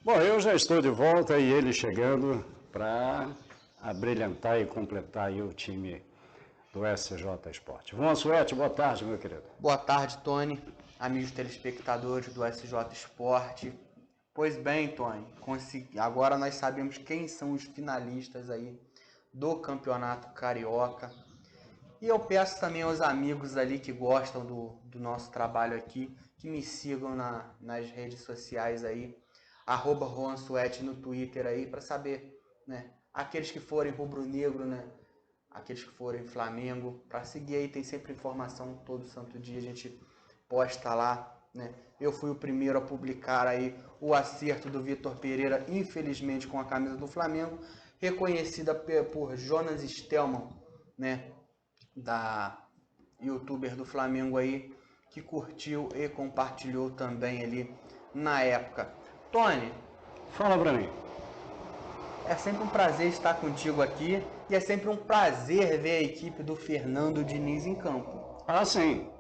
Bom, eu já estou de volta e ele chegando para abrilhantar e completar aí o time do SJ Esporte. Von Suete, boa tarde, meu querido. Boa tarde, Tony, amigos telespectadores do SJ Esporte. Pois bem, Tony, agora nós sabemos quem são os finalistas aí do Campeonato Carioca. E eu peço também aos amigos ali que gostam do nosso trabalho aqui, que me sigam nas redes sociais aí, @RuanSuete no Twitter aí, para saber, né? Aqueles que forem rubro-negro, né? Aqueles que forem Flamengo, para seguir aí, tem sempre informação todo santo dia, a gente posta lá, né? Eu fui o primeiro a publicar aí o acerto do Vitor Pereira, infelizmente com a camisa do Flamengo, reconhecida por Jonas Stelman, né? Da youtuber do Flamengo aí, que curtiu e compartilhou também ali na época. Tony, Fala para mim. é sempre um prazer estar contigo aqui e é sempre um prazer ver a equipe do Fernando Diniz em campo. Ah, sim.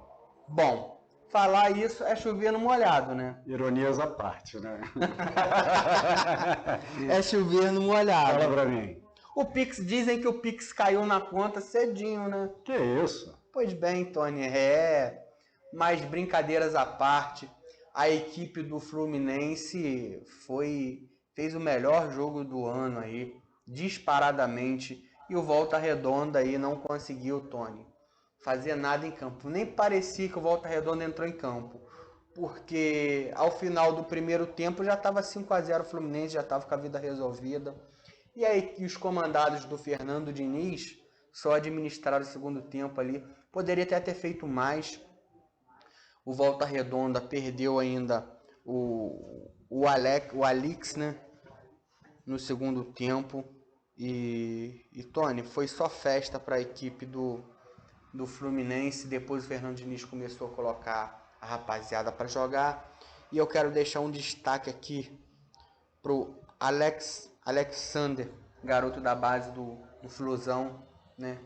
Bom, falar isso é chover no molhado, né? Ironias à parte, né? É chover no molhado. Fala para mim. O Pix, dizem que o Pix caiu na conta cedinho, né? Que isso? Pois bem, Tony, mas brincadeiras à parte, a equipe do Fluminense fez o melhor jogo do ano aí, disparadamente, e o Volta Redonda aí não conseguiu, Tony, fazer nada em campo. Nem parecia que o Volta Redonda entrou em campo, porque ao final do primeiro tempo já estava 5-0 o Fluminense, já estava com a vida resolvida. E aí os comandados do Fernando Diniz só administraram o segundo tempo ali. Poderia até ter feito mais. O Volta Redonda perdeu ainda o Alex, né? No segundo tempo. E Tony, foi só festa para a equipe do Fluminense. Depois o Fernando Diniz começou a colocar a rapaziada para jogar. E eu quero deixar um destaque aqui pro Alexander, garoto da base do Flusão, né?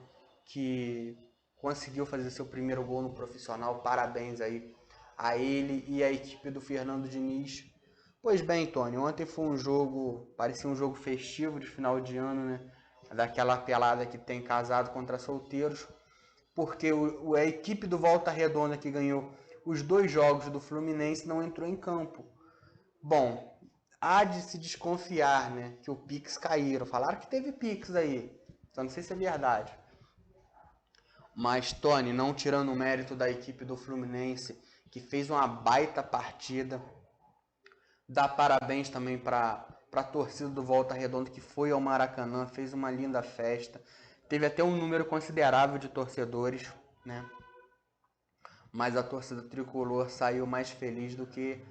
Que conseguiu fazer seu primeiro gol no profissional. Parabéns aí a ele e a equipe do Fernando Diniz. Pois bem, Tony, ontem foi um jogo, parecia um jogo festivo de final de ano, né? Daquela pelada que tem casado contra solteiros, porque a equipe do Volta Redonda, que ganhou os 2 jogos do Fluminense, não entrou em campo. Bom, há de se desconfiar, né, que o Pix caíram. Falaram que teve Pix aí, só não sei se é verdade. Mas, Tony, não tirando o mérito da equipe do Fluminense, que fez uma baita partida, dá parabéns também para a torcida do Volta Redonda, que foi ao Maracanã, fez uma linda festa. Teve até um número considerável de torcedores, né? Mas a torcida tricolor saiu mais feliz do que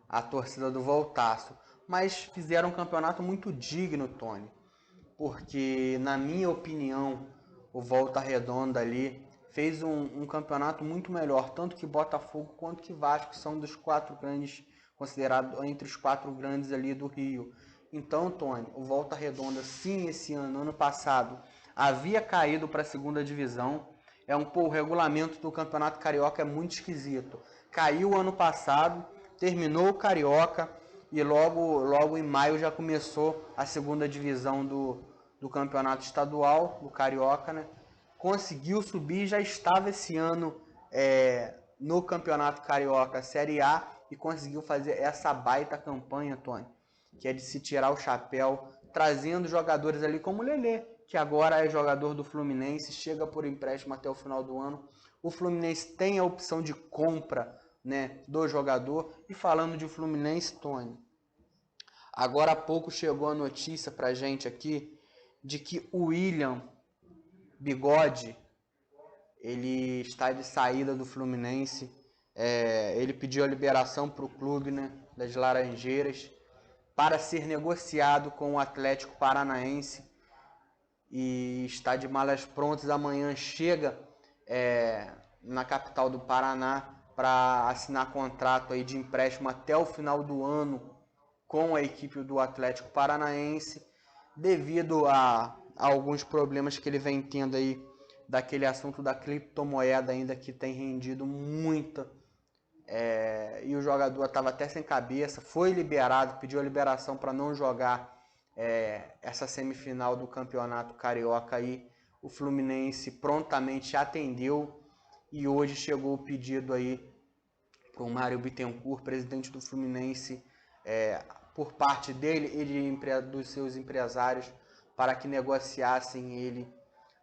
a torcida do Voltaço. Mas fizeram um campeonato muito digno, Tony. Porque, na minha opinião, o Volta Redonda ali fez um campeonato muito melhor. Tanto que Botafogo quanto que Vasco são dos 4 grandes, considerados entre os 4 grandes ali do Rio. Então, Tony, o Volta Redonda, sim, esse ano passado, havia caído para a segunda divisão. O regulamento do Campeonato Carioca é muito esquisito. Caiu ano passado, terminou o Carioca e logo em maio já começou a segunda divisão do Campeonato Estadual, do Carioca, né? Conseguiu subir, já estava esse ano no Campeonato Carioca Série A e conseguiu fazer essa baita campanha, Tony, que é de se tirar o chapéu, trazendo jogadores ali como o Lelê, que agora é jogador do Fluminense, chega por empréstimo até o final do ano. O Fluminense tem a opção de compra, né, do jogador. E falando de Fluminense, Tony, agora há pouco chegou a notícia pra gente aqui de que o William Bigode, ele está de saída do Fluminense. Ele pediu a liberação para o clube, né, das Laranjeiras para ser negociado com o Atlético Paranaense e está de malas prontas. Amanhã chega na capital do Paraná para assinar contrato aí de empréstimo até o final do ano com a equipe do Atlético Paranaense, devido a alguns problemas que ele vem tendo aí daquele assunto da criptomoeda ainda, que tem rendido muita e o jogador estava até sem cabeça, foi liberado, pediu a liberação para não jogar essa semifinal do Campeonato Carioca aí. O Fluminense prontamente atendeu e hoje chegou o pedido aí para o Mário Bittencourt, presidente do Fluminense, por parte dele e dos seus empresários, para que negociassem ele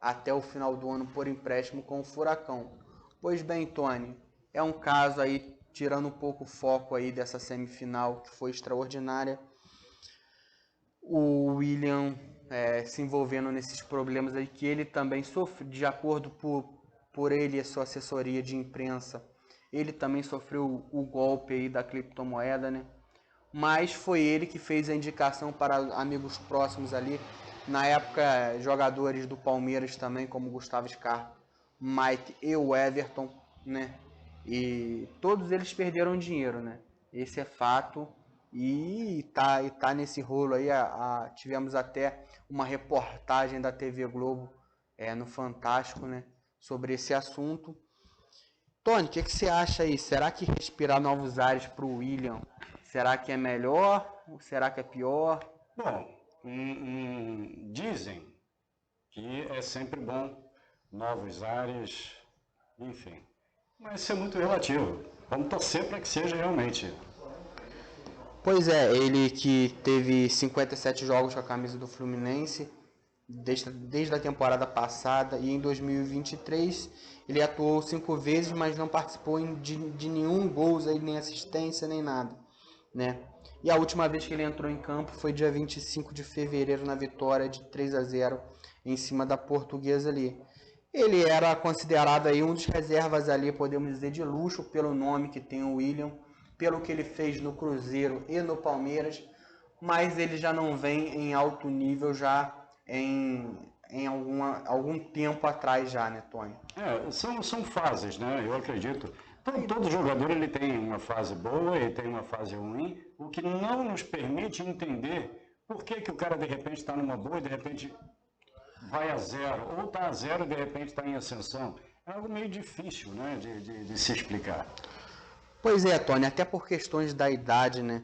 até o final do ano por empréstimo com o Furacão. Pois bem, Tony, é um caso aí, tirando um pouco o foco aí dessa semifinal que foi extraordinária, o William se envolvendo nesses problemas aí que ele também sofre, de acordo por ele e a sua assessoria de imprensa, ele também sofreu o golpe aí da criptomoeda, né? Mas foi ele que fez a indicação para amigos próximos ali, na época jogadores do Palmeiras também, como Gustavo Scarpa, Mike e o Everton, né? E todos eles perderam dinheiro, né? Esse é fato. E tá nesse rolo aí. Tivemos até uma reportagem da TV Globo no Fantástico, né? Sobre esse assunto. Tony, o que você acha aí? Será que respirar novos ares para o William, será que é melhor ou será que é pior? Bom, dizem que é sempre bom, novos ares, enfim. Mas isso é muito relativo. Vamos torcer para que seja realmente. Pois é, ele que teve 57 jogos com a camisa do Fluminense desde a temporada passada, e em 2023 ele atuou 5 vezes, mas não participou de nenhum gol, nem assistência, nem nada, né? E a última vez que ele entrou em campo foi dia 25 de fevereiro, na vitória de 3-0 em cima da Portuguesa ali. Ele era considerado aí um dos reservas ali, podemos dizer, de luxo, pelo nome que tem o William, pelo que ele fez no Cruzeiro e no Palmeiras, mas ele já não vem em alto nível já em algum tempo atrás já, né, Tony? São fases, né? Eu acredito. Todo jogador ele tem uma fase boa e tem uma fase ruim, o que não nos permite entender por que o cara de repente está numa boa e de repente vai a zero, ou está a zero e de repente está em ascensão. É algo meio difícil, né, de se explicar. Pois é, Tony, até por questões da idade, né?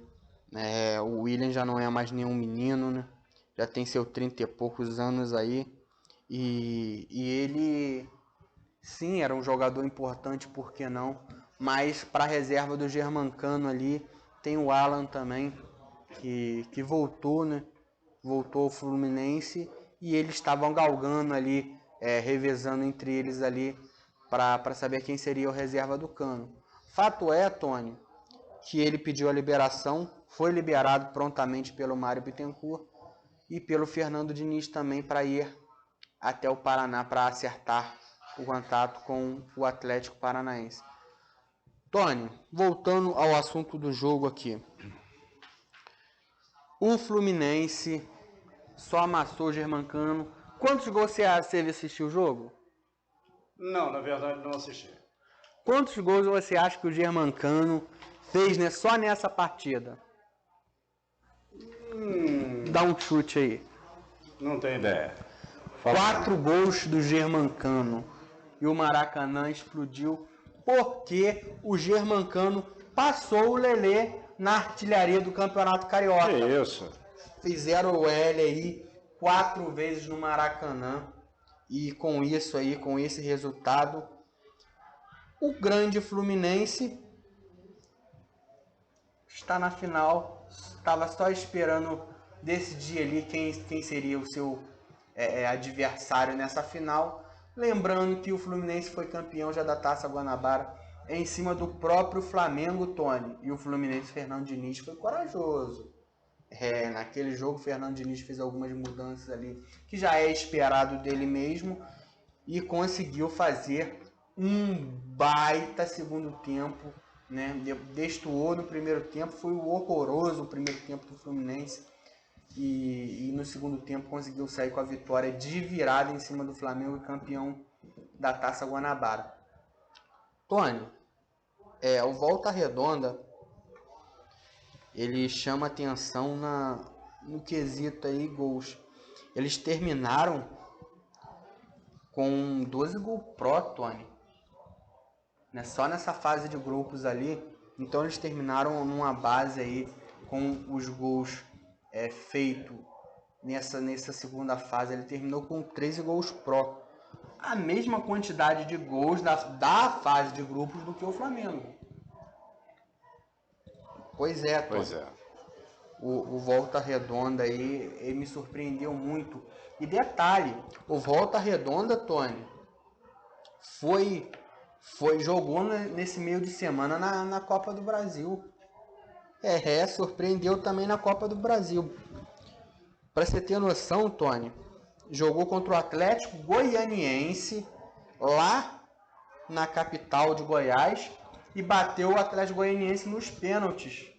O William já não é mais nenhum menino, né? Já tem seus 30 e poucos anos aí. E ele, sim, era um jogador importante, por que não? Mas para a reserva do Germancano ali, tem o Alan também, que voltou, né? Voltou ao Fluminense e eles estavam galgando ali, revezando entre eles ali, para saber quem seria o reserva do Cano. Fato é, Tony, que ele pediu a liberação, foi liberado prontamente pelo Mário Bittencourt e pelo Fernando Diniz também para ir até o Paraná para acertar o contato com o Atlético Paranaense. Tony, voltando ao assunto do jogo aqui. O Fluminense só amassou o Germancano. Quantos gols você assistiu o jogo? Não, na verdade não assisti. Quantos gols você acha que o Germancano fez, né, só nessa partida? Dá um chute aí. Não tenho ideia. 4 gols do Germancano. E o Maracanã explodiu porque o Germancano passou o Lelê na artilharia do Campeonato Carioca. Que isso? Fizeram o L aí 4 vezes no Maracanã. E com isso aí, com esse resultado, o grande Fluminense está na final. Estava só esperando decidir ali quem seria o seu adversário nessa final. Lembrando que o Fluminense foi campeão já da Taça Guanabara em cima do próprio Flamengo, Tony. E o Fluminense, Fernando Diniz, foi corajoso. Naquele jogo, o Fernando Diniz fez algumas mudanças ali, que já é esperado dele mesmo, e conseguiu fazer um baita segundo tempo, né? Destoou no primeiro tempo, foi horroroso o primeiro tempo do Fluminense, e no segundo tempo conseguiu sair com a vitória de virada em cima do Flamengo e campeão da Taça Guanabara. Tony, o Volta Redonda, ele chama atenção no quesito aí, gols. Eles terminaram com 12 gols pró, Tony. né? Só nessa fase de grupos ali. Então eles terminaram numa base aí com os gols feitos nessa segunda fase. Ele terminou com 13 gols pró. A mesma quantidade de gols da fase de grupos do que o Flamengo. Pois é, Tony. Pois é. O Volta Redonda aí, ele me surpreendeu muito. E detalhe, o Volta Redonda, Tony, jogou nesse meio de semana na Copa do Brasil. Surpreendeu também na Copa do Brasil. Para você ter noção, Tony, jogou contra o Atlético Goianiense, lá na capital de Goiás, e bateu o Atlético Goianiense nos pênaltis.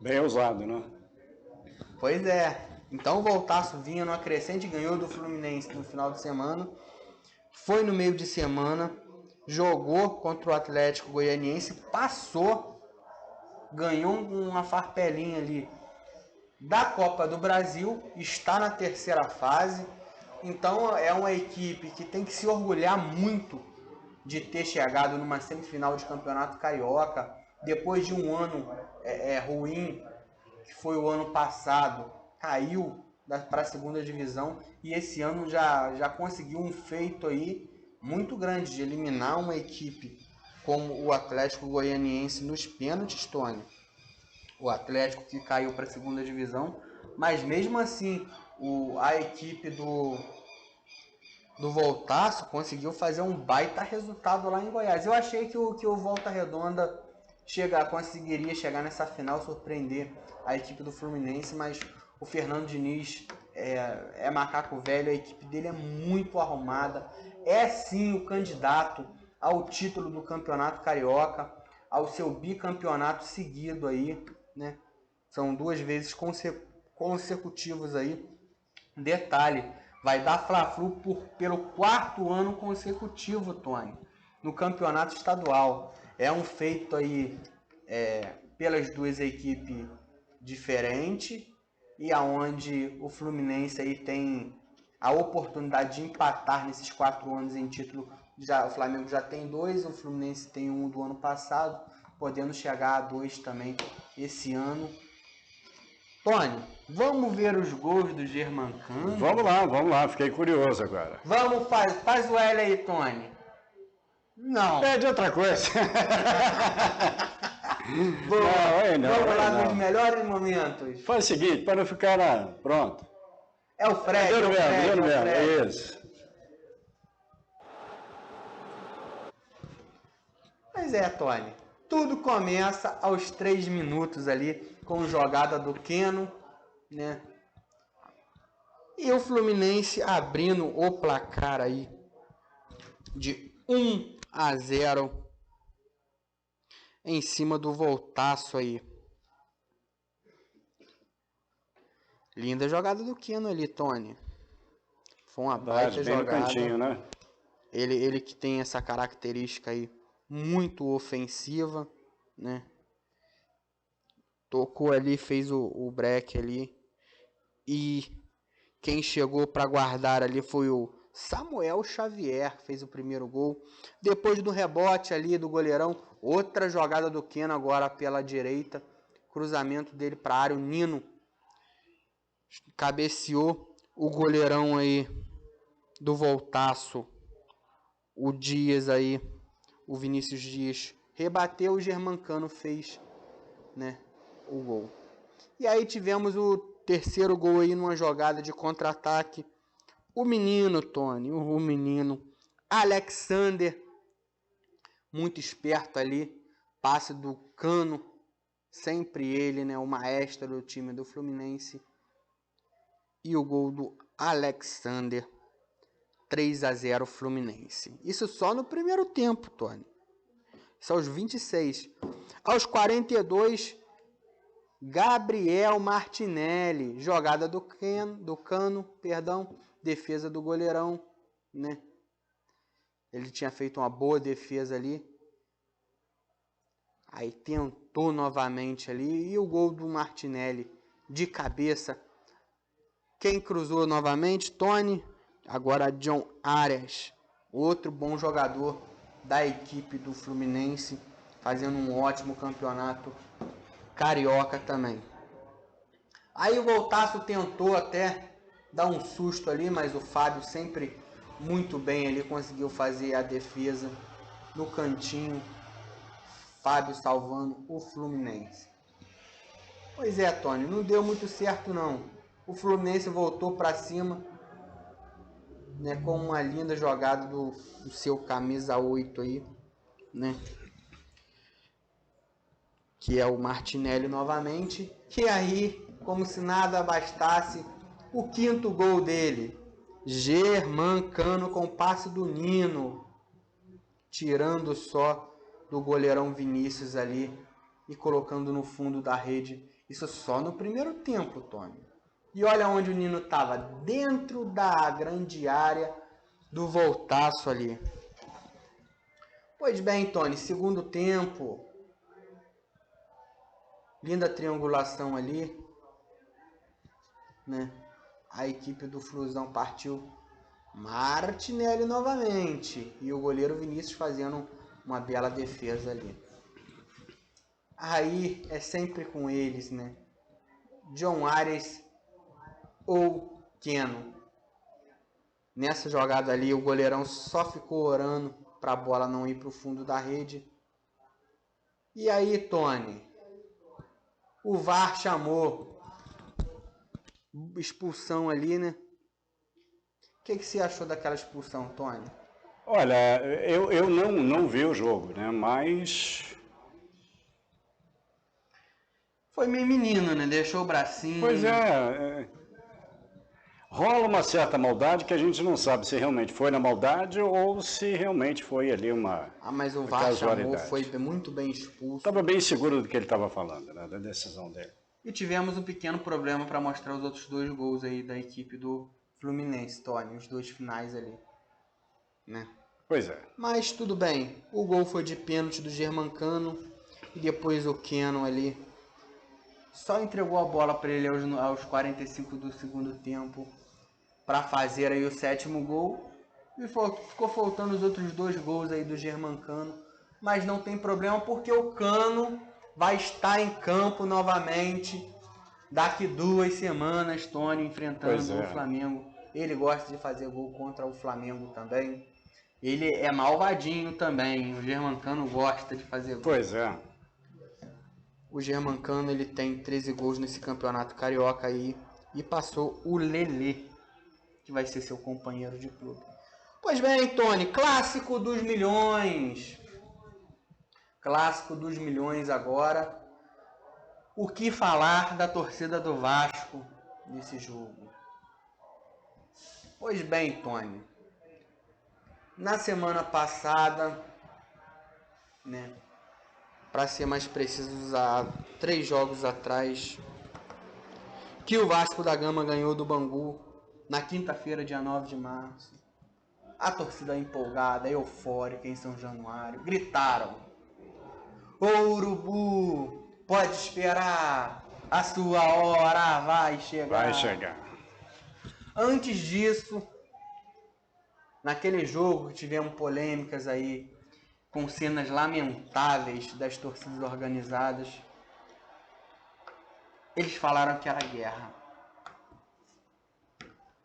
Bem ousado, né? Pois é. Então o Voltaço vinha numa crescente, ganhou do Fluminense no final de semana. Foi no meio de semana, jogou contra o Atlético Goianiense, passou, ganhou uma farpelinha ali da Copa do Brasil, está na terceira fase. Então é uma equipe que tem que se orgulhar muito de ter chegado numa semifinal de campeonato carioca, depois de um ano ruim, que foi o ano passado, caiu para a segunda divisão, e esse ano já conseguiu um feito aí muito grande de eliminar uma equipe como o Atlético Goianiense nos pênaltis, Tony. O Atlético que caiu para a segunda divisão, mas mesmo assim a equipe do Voltaço conseguiu fazer um baita resultado lá em Goiás. Eu achei que o Volta Redonda conseguiria chegar nessa final, surpreender a equipe do Fluminense, mas o Fernando Diniz é macaco velho, a equipe dele é muito arrumada, é sim o candidato ao título do Campeonato Carioca, ao seu bicampeonato seguido aí, né? São 2 vezes consecutivos aí. Detalhe, vai dar Fla-Flu pelo 4º ano consecutivo, Tony, no campeonato estadual. É um feito aí pelas 2 equipes diferentes, e aonde o Fluminense aí tem a oportunidade de empatar nesses 4 anos em título. O Flamengo já tem 2, o Fluminense tem 1 do ano passado, podendo chegar a 2 também esse ano. Tony, vamos ver os gols do Germancano? Vamos lá, fiquei curioso agora. Vamos, faz o L aí, Tony. Não. Pede outra coisa. Vamos lá nos melhores momentos. Faz o seguinte, para não ficar pronto. É o Fred. Isso. Pois é, Tony. Tudo começa aos 3 minutos ali, com jogada do Keno, né? E o Fluminense abrindo o placar aí de 1-0 em cima do Voltaço aí. Linda jogada do Keno ali, Tony. Foi uma baita jogada. Bem no cantinho, né? Ele que tem essa característica aí muito ofensiva, né? Tocou ali, fez o break ali. E quem chegou para guardar ali foi o Samuel Xavier, fez o primeiro gol. Depois do rebote ali do goleirão, outra jogada do Keno agora pela direita. Cruzamento dele para a área, o Nino cabeceou o goleirão aí do Voltaço, o Dias aí, o Vinícius Dias rebateu, o Germancano fez, né, o gol. E aí tivemos o terceiro gol aí numa jogada de contra-ataque. O menino, Tony, o menino Alexander, muito esperto ali, passe do Cano, sempre ele, né, o maestro do time do Fluminense. E o gol do Alexander, 3-0 Fluminense. Isso só no primeiro tempo, Tony. Isso aos 26. Aos 42, Gabriel Martinelli, jogada do Cano, defesa do goleirão, né? Ele tinha feito uma boa defesa ali. Aí tentou novamente ali, e o gol do Martinelli de cabeça. Quem cruzou novamente? Tony. Agora John Arias, outro bom jogador da equipe do Fluminense, fazendo um ótimo campeonato carioca também. Aí o Voltaço tentou até dar um susto ali, mas o Fábio sempre muito bem ali, conseguiu fazer a defesa no cantinho. Fábio salvando o Fluminense. Pois é, Tony, não deu muito certo não. O Fluminense voltou para cima, né, com uma linda jogada do seu camisa 8 aí, né? Que é o Martinelli novamente. E aí, como se nada bastasse, o quinto gol dele. Germancano com passe do Nino, tirando só do goleirão Vinícius ali e colocando no fundo da rede. Isso só no primeiro tempo, Tony. E olha onde o Nino estava, dentro da grande área do Voltaço ali. Pois bem, Tony, segundo tempo. Linda triangulação ali, né? A equipe do Flusão partiu. Martinelli novamente. E o goleiro Vinícius fazendo uma bela defesa ali. Aí é sempre com eles, né? John Arias ou Keno. Nessa jogada ali, o goleirão só ficou orando para a bola não ir para o fundo da rede. E aí, Tony, o VAR chamou expulsão ali, né? O que você achou daquela expulsão, Tony? Olha, eu não vi o jogo, né? Mas... Foi meio menino, né? Deixou o bracinho. Pois é, rola uma certa maldade que a gente não sabe se realmente foi na maldade ou se realmente foi ali uma mas o VAR chamou, foi muito bem expulso. Estava bem seguro do que ele estava falando, né? Da decisão dele. E tivemos um pequeno problema para mostrar os outros dois gols aí da equipe do Fluminense, Tony. Os dois finais ali, né? Pois é. Mas tudo bem. O gol foi de pênalti do Germancano. E depois o Keno ali só entregou a bola para ele aos 45 do segundo tempo para fazer aí o 7º gol. E ficou faltando os outros 2 gols aí do Germancano. Mas não tem problema porque o Cano vai estar em campo novamente daqui 2 semanas, Tony, enfrentando o Flamengo. Ele gosta de fazer gol contra o Flamengo também. Ele é malvadinho também. O Germancano gosta de fazer gol. Pois é. O Germancano, ele tem 13 gols nesse campeonato carioca aí. E passou o Lelê, que vai ser seu companheiro de clube. Pois bem, Tony, clássico dos milhões. Clássico dos milhões agora. O que falar da torcida do Vasco nesse jogo? Pois bem, Tony. Na semana passada, né, para ser mais preciso, há 3 jogos atrás, que o Vasco da Gama ganhou do Bangu na quinta-feira, dia 9 de março. A torcida empolgada, eufórica em São Januário, gritaram: "Ô Urubu, pode esperar, a sua hora vai chegar." Vai chegar. Antes disso, naquele jogo tivemos polêmicas aí, com cenas lamentáveis das torcidas organizadas. Eles falaram que era guerra.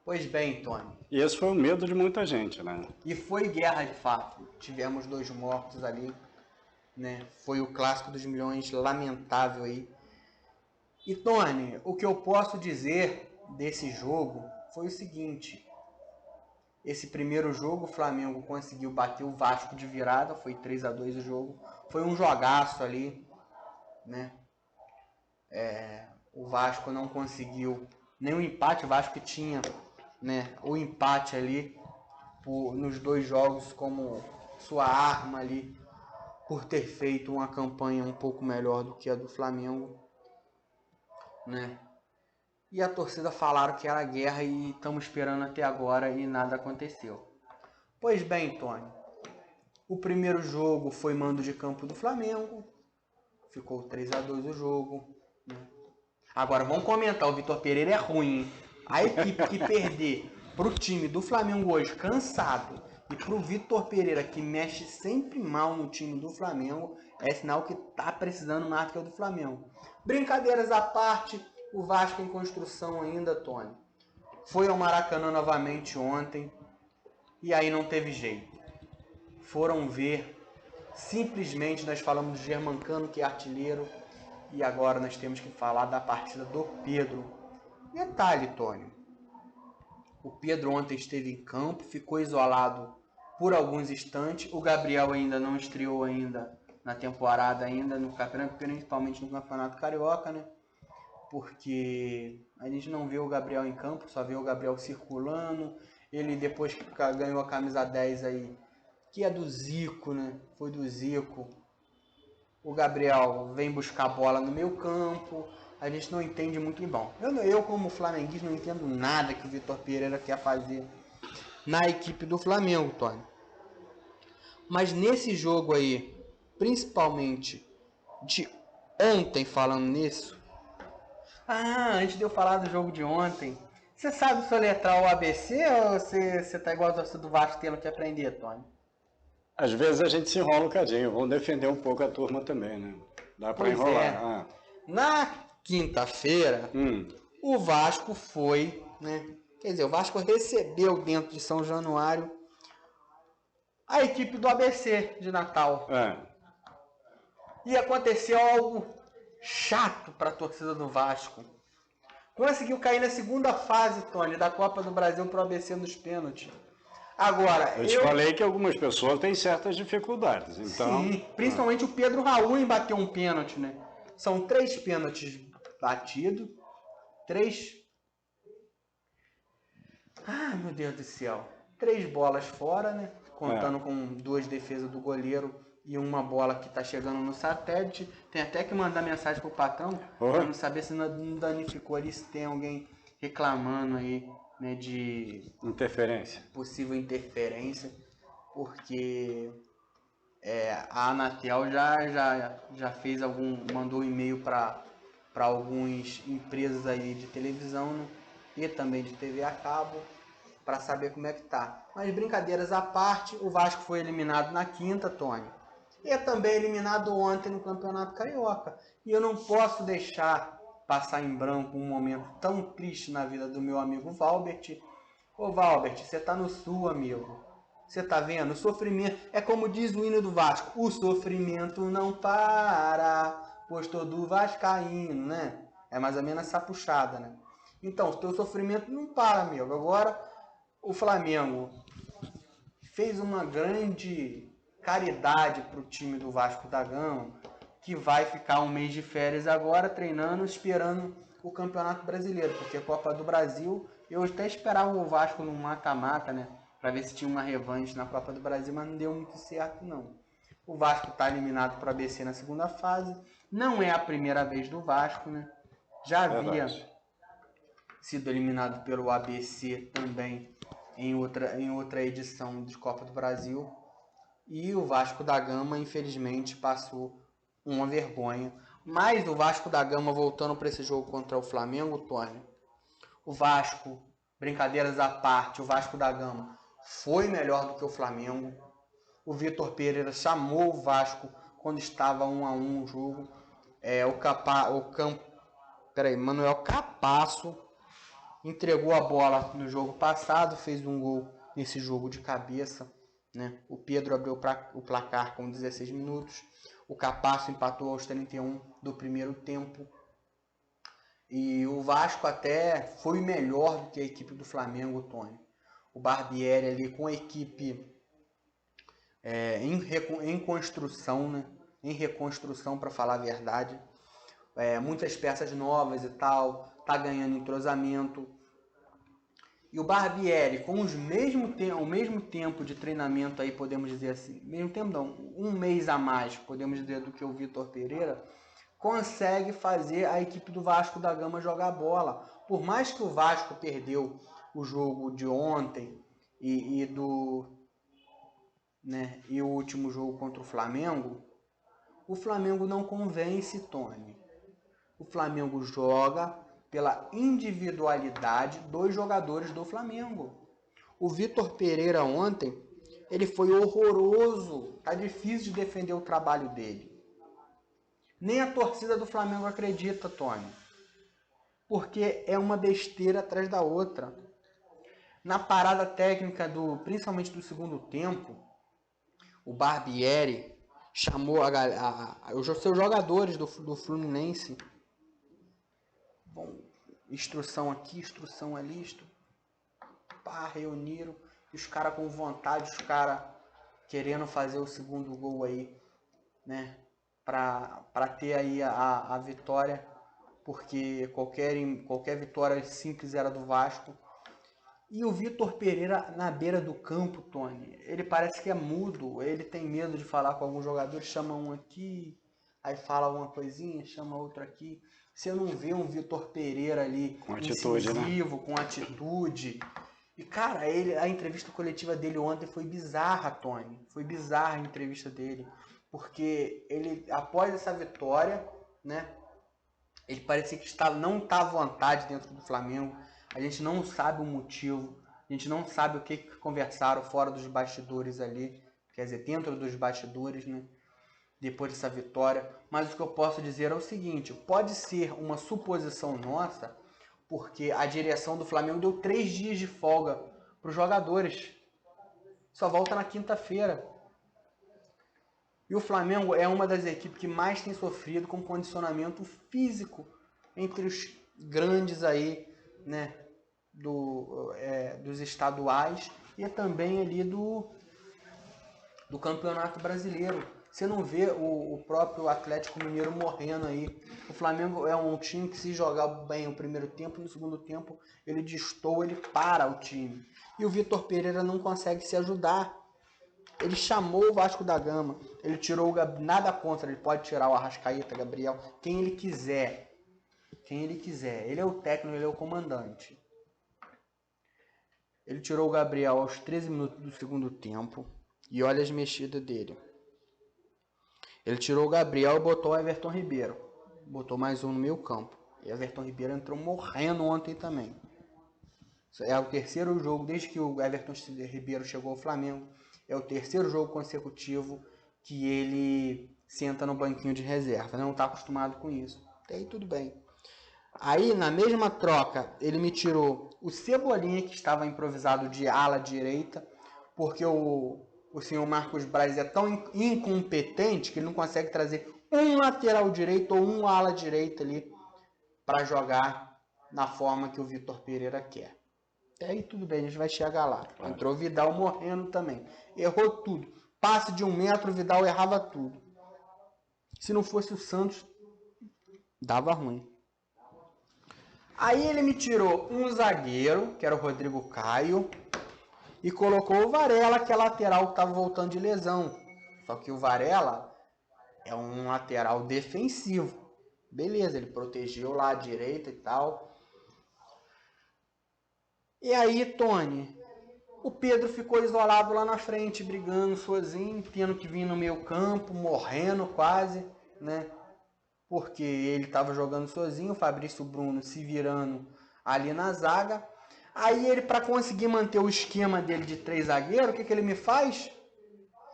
Pois bem, Tony. E esse foi o medo de muita gente, né? E foi guerra de fato. Tivemos 2 mortos ali, né? Foi o clássico dos milhões, lamentável aí. E Tony, o que eu posso dizer desse jogo foi o seguinte: esse primeiro jogo o Flamengo conseguiu bater o Vasco de virada, foi 3-2 o jogo, foi um jogaço ali, né? O Vasco não conseguiu nenhum empate, o Vasco tinha, né, o empate ali nos 2 jogos como sua arma ali, por ter feito uma campanha um pouco melhor do que a do Flamengo, né? E a torcida falaram que era guerra e estamos esperando até agora e nada aconteceu. Pois bem, Tony, o primeiro jogo foi mando de campo do Flamengo, ficou 3-2 o jogo, né? Agora vamos comentar, o Vitor Pereira é ruim, hein? A equipe que perder pro time do Flamengo hoje, cansado, E pro Vitor Pereira, que mexe sempre mal no time do Flamengo, é sinal que tá precisando mais do que o do Flamengo. Brincadeiras à parte, o Vasco em construção ainda, Tony. Foi ao Maracanã novamente ontem e aí não teve jeito. Foram ver, simplesmente nós falamos do Germancano, que é artilheiro, e agora nós temos que falar da partida do Pedro. Detalhe, Tony. O Pedro ontem esteve em campo, ficou isolado por alguns instantes. O Gabriel ainda não estreou ainda na temporada, ainda no campeonato, principalmente no Campeonato Carioca, né? Porque a gente não vê o Gabriel em campo, só vê o Gabriel circulando. Ele depois que ganhou a camisa 10 aí, que é do Zico, né? Foi do Zico. O Gabriel vem buscar a bola no meio campo. A gente não entende muito bom. Eu como flamenguista, não entendo nada que o Vitor Pereira quer fazer na equipe do Flamengo, Tony. Mas nesse jogo aí, principalmente de ontem, falando nisso. Antes de eu falar do jogo de ontem, você sabe soletrar o ABC ou você tá igual a torcida do Vasco tendo que aprender, Tony? Às vezes a gente se enrola um cadinho, vamos defender um pouco a turma também, né? Dá para enrolar. Na quinta-feira, o Vasco foi, né? Quer dizer, o Vasco recebeu dentro de São Januário a equipe do ABC de Natal. E aconteceu algo chato para a torcida do Vasco. Conseguiu cair na segunda fase, Tony, da Copa do Brasil para o ABC nos pênaltis. Agora, eu te falei que algumas pessoas têm certas dificuldades, então... Sim, principalmente o Pedro Raul em bater um pênalti, né? São 3 pênaltis batidos, 3... meu Deus do céu. 3 bolas fora, né? Contando com 2 defesas do goleiro e uma bola que tá chegando no satélite. Tem até que mandar mensagem pro patrão para não saber se não danificou ali, se tem alguém reclamando aí, né, de interferência, possível interferência, porque a Anatel já fez mandou e-mail para algumas empresas aí de televisão, né, e também de TV a cabo, para saber como é que tá. Mas brincadeiras à parte, o Vasco foi eliminado na quinta, Tony, e é também eliminado ontem no Campeonato Carioca. E eu não posso deixar passar em branco um momento tão triste na vida do meu amigo Valbert. Ô Valbert, você tá no sul, amigo. Você tá vendo? O sofrimento, é como diz o hino do Vasco, o sofrimento não para, pois todo vascaíno, né? É mais ou menos essa puxada, né? Então, o teu sofrimento não para, amigo. Agora, o Flamengo fez uma grande caridade pro time do Vasco da Gama, que vai ficar um mês de férias agora, treinando, esperando o Campeonato Brasileiro, porque a Copa do Brasil, eu até esperava o Vasco no mata-mata, né, para ver se tinha uma revanche na Copa do Brasil, mas não deu muito certo, não. O Vasco está eliminado para o ABC na segunda fase, não é a primeira vez do Vasco, né, já havia sido eliminado pelo ABC também em outra edição de Copa do Brasil, e o Vasco da Gama, infelizmente, passou uma vergonha. Mas o Vasco da Gama, voltando para esse jogo contra o Flamengo, Tony, o Vasco, brincadeiras à parte, o Vasco da Gama foi melhor do que o Flamengo. O Vitor Pereira chamou o Vasco quando estava 1-1 o jogo. Manuel Capasso entregou a bola no jogo passado, fez um gol nesse jogo de cabeça, né? O Pedro abriu o placar com 16 minutos. O Capasso empatou aos 31 do primeiro tempo. E o Vasco até foi melhor do que a equipe do Flamengo, Tony. O Barbieri ali com a equipe em construção, né? Em reconstrução, para falar a verdade. Muitas peças novas e tal. Tá ganhando entrosamento. E o Barbieri, com o mesmo tempo de treinamento aí, podemos dizer assim, mesmo tempo não, um mês a mais, podemos dizer, do que o Vitor Pereira, consegue fazer a equipe do Vasco da Gama jogar bola. Por mais que o Vasco perdeu o jogo de ontem e o último jogo contra o Flamengo não convence, Tony. O Flamengo joga pela individualidade dos jogadores do Flamengo. O Vitor Pereira ontem Ele foi horroroso. Tá difícil de defender o trabalho dele. Nem a torcida do Flamengo acredita, Tony. Porque é uma besteira atrás da outra. Na parada técnica, principalmente do segundo tempo, o Barbieri chamou os seus jogadores do Fluminense. Bom, instrução aqui, instrução ali, reuniram. E os caras com vontade, os caras querendo fazer o segundo gol aí, né? Para ter aí a vitória, porque qualquer vitória simples era do Vasco. E o Vitor Pereira na beira do campo, Tony, ele parece que é mudo, ele tem medo de falar com alguns jogadores, chama um aqui, aí fala uma coisinha, chama outro aqui. Você não vê um Vitor Pereira ali com atitude, incisivo, né? Com atitude. E, cara, a entrevista coletiva dele ontem foi bizarra, Tony. Foi bizarra a entrevista dele. Porque ele, após essa vitória, né? Ele parecia que não está à vontade dentro do Flamengo. A gente não sabe o motivo. A gente não sabe o que conversaram fora dos bastidores ali. Quer dizer, dentro dos bastidores, né? Depois dessa vitória. Mas o que eu posso dizer é o seguinte. Pode ser uma suposição nossa, porque a direção do Flamengo deu 3 dias de folga para os jogadores. Só volta na quinta-feira. E o Flamengo é uma das equipes que mais tem sofrido com condicionamento físico entre os grandes aí, né, dos estaduais e também ali do Campeonato Brasileiro. Você não vê o próprio Atlético Mineiro morrendo aí. O Flamengo é um time que, se jogar bem o primeiro tempo, no segundo tempo ele destoa, ele para o time. E o Vitor Pereira não consegue se ajudar. Ele chamou o Vasco da Gama, ele tirou nada contra, ele pode tirar o Arrascaeta, Gabriel, quem ele quiser. Quem ele quiser. Ele é o técnico, ele é o comandante. Ele tirou o Gabriel aos 13 minutos do segundo tempo e olha as mexidas dele. Ele tirou o Gabriel e botou o Everton Ribeiro. Botou mais um no meio campo. E o Everton Ribeiro entrou morrendo ontem também. É o terceiro jogo, desde que o Everton Ribeiro chegou ao Flamengo, é o terceiro jogo consecutivo que ele senta no banquinho de reserva. Não está acostumado com isso. Até aí tudo bem. Aí, na mesma troca, ele me tirou o Cebolinha, que estava improvisado de ala direita, porque o senhor Marcos Braz é tão incompetente que ele não consegue trazer um lateral direito ou um ala direita ali para jogar na forma que o Vitor Pereira quer. E aí tudo bem, a gente vai chegar lá. Entrou o Vidal morrendo também. Errou tudo. Passe de 1 metro, o Vidal errava tudo. Se não fosse o Santos, dava ruim. Aí ele me tirou um zagueiro, que era o Rodrigo Caio, e colocou o Varela, que é lateral que estava voltando de lesão. Só que o Varela é um lateral defensivo. Beleza, ele protegeu lá a direita e tal. E aí, Tony, o Pedro ficou isolado lá na frente, brigando sozinho, tendo que vir no meio campo, morrendo quase, né? Porque ele estava jogando sozinho, o Fabrício Bruno se virando ali na zaga. Aí ele, para conseguir manter o esquema dele de 3 zagueiros, o que ele me faz?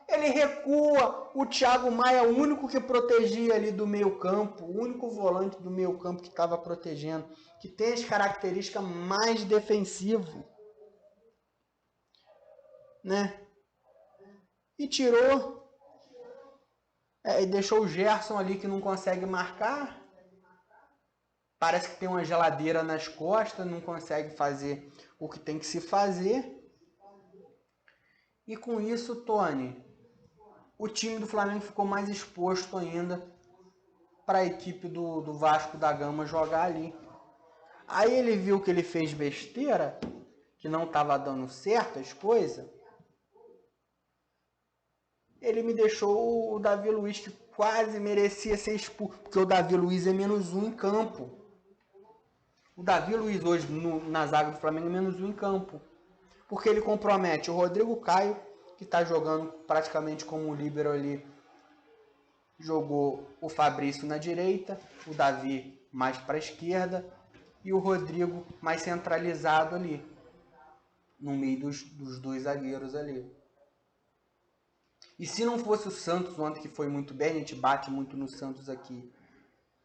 Ele recua o Thiago Maia, o único que protegia ali do meio campo, o único volante do meio campo que estava protegendo, que tem as características mais defensivas, né? E tirou, e deixou o Gerson ali que não consegue marcar. Parece que tem uma geladeira nas costas, não consegue fazer o que tem que se fazer. E com isso, Tony, o time do Flamengo ficou mais exposto ainda para a equipe do Vasco da Gama jogar ali. Aí ele viu que ele fez besteira, que não estava dando certo as coisas. Ele me deixou o Davi Luiz, que quase merecia ser expulso, porque o Davi Luiz é -1 em campo. O Davi Luiz hoje na zaga do Flamengo é -1 em campo. Porque ele compromete o Rodrigo Caio, que está jogando praticamente como um líbero ali. Jogou o Fabrício na direita, o Davi mais para a esquerda e o Rodrigo mais centralizado ali, no meio dos 2 zagueiros ali. E se não fosse o Santos ontem, que foi muito bem, a gente bate muito no Santos aqui,